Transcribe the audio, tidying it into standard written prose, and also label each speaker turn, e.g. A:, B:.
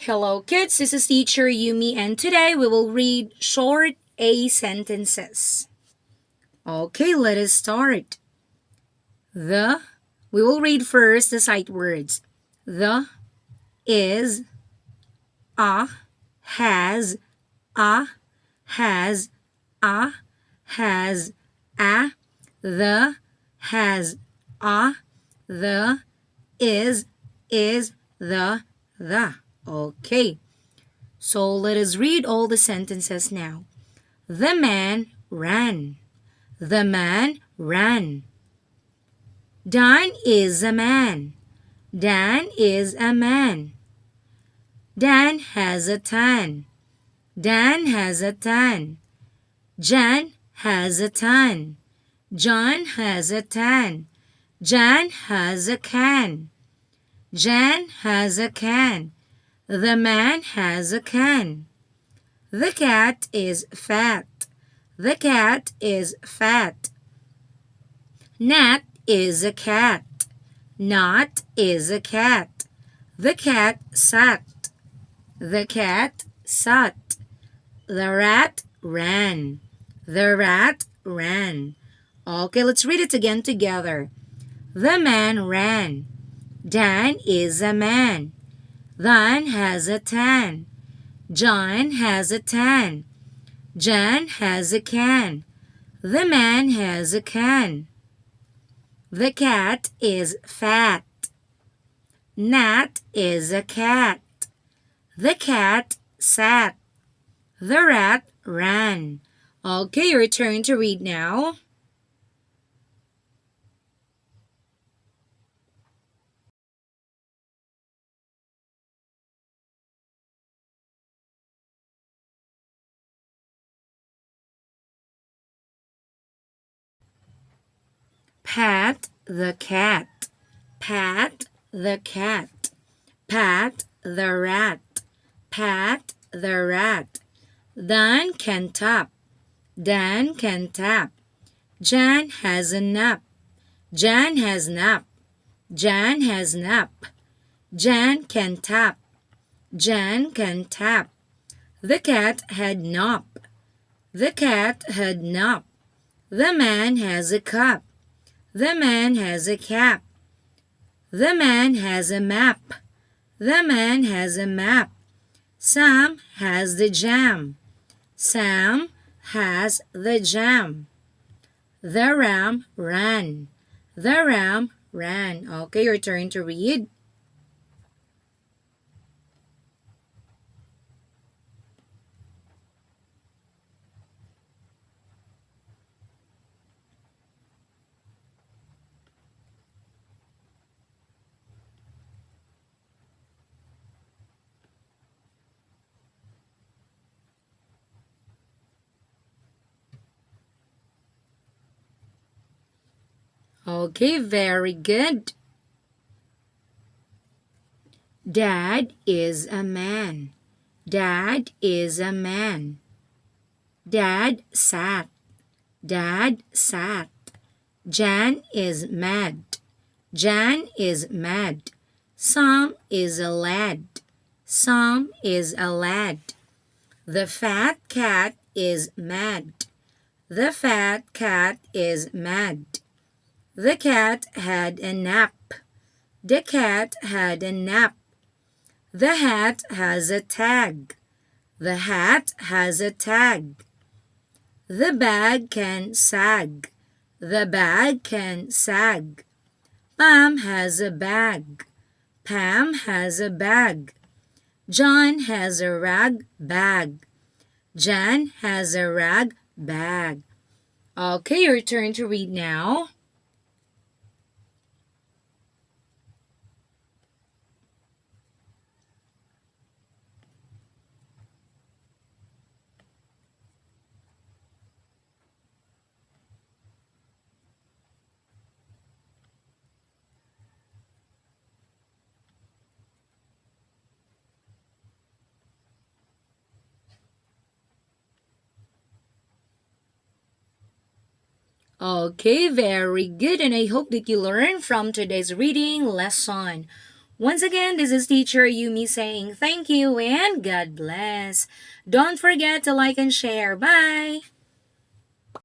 A: Hello, kids. This is teacher Yumi, and today we will read short A sentences. Okay, let us start. The, we will read first the sight words. The, is, a, has, a, has, a, has, a, the, has, a, the, is, the. Okay. So let us read all the sentences now. The man ran. The man ran. Dan is a man. Dan is a man. Dan has a tan. Dan has a tan. Jan has a tan. John has a tan. Jan has a can. Jan has a can. The man has a can. The cat is fat. The cat is fat. Nat is a cat. Not is a cat. The cat sat. The cat sat. The rat ran. The rat ran. Okay, let's read it again together. The man ran. Dan is a man. Dan has a tan. John has a tan. Jan has a can. The man has a can. The cat is fat. Nat is a cat. The cat sat. The rat ran. Okay, your turn to read now. Pat the cat. Pat the cat. Pat the rat. Pat the rat. Dan can tap. Dan can tap. Jan has a nap. Jan has nap. Jan has nap. Jan can tap. Jan can tap. The cat had nap. The cat had nap. The man has a cup. The man has a cap. The man has a map. The man has a map. Sam has the jam. Sam has the jam. The ram ran. The ram ran. Okay, your turn to read. Okay, very good. Dad is a man. Dad is a man. Dad sat. Dad sat. Jan is mad. Jan is mad. Sam is a lad. Sam is a lad. The fat cat is mad. The fat cat is mad. The cat had a nap. The cat had a nap. The hat has a tag. The hat has a tag. The bag can sag. The bag can sag. Pam has a bag. Pam has a bag. John has a rag bag. Jan has a rag bag. Okay, your turn to read now. Okay, very good. And I hope that you learned from today's reading lesson. Once again, this is teacher Yumi saying thank you and God bless. Don't forget to like and share. Bye!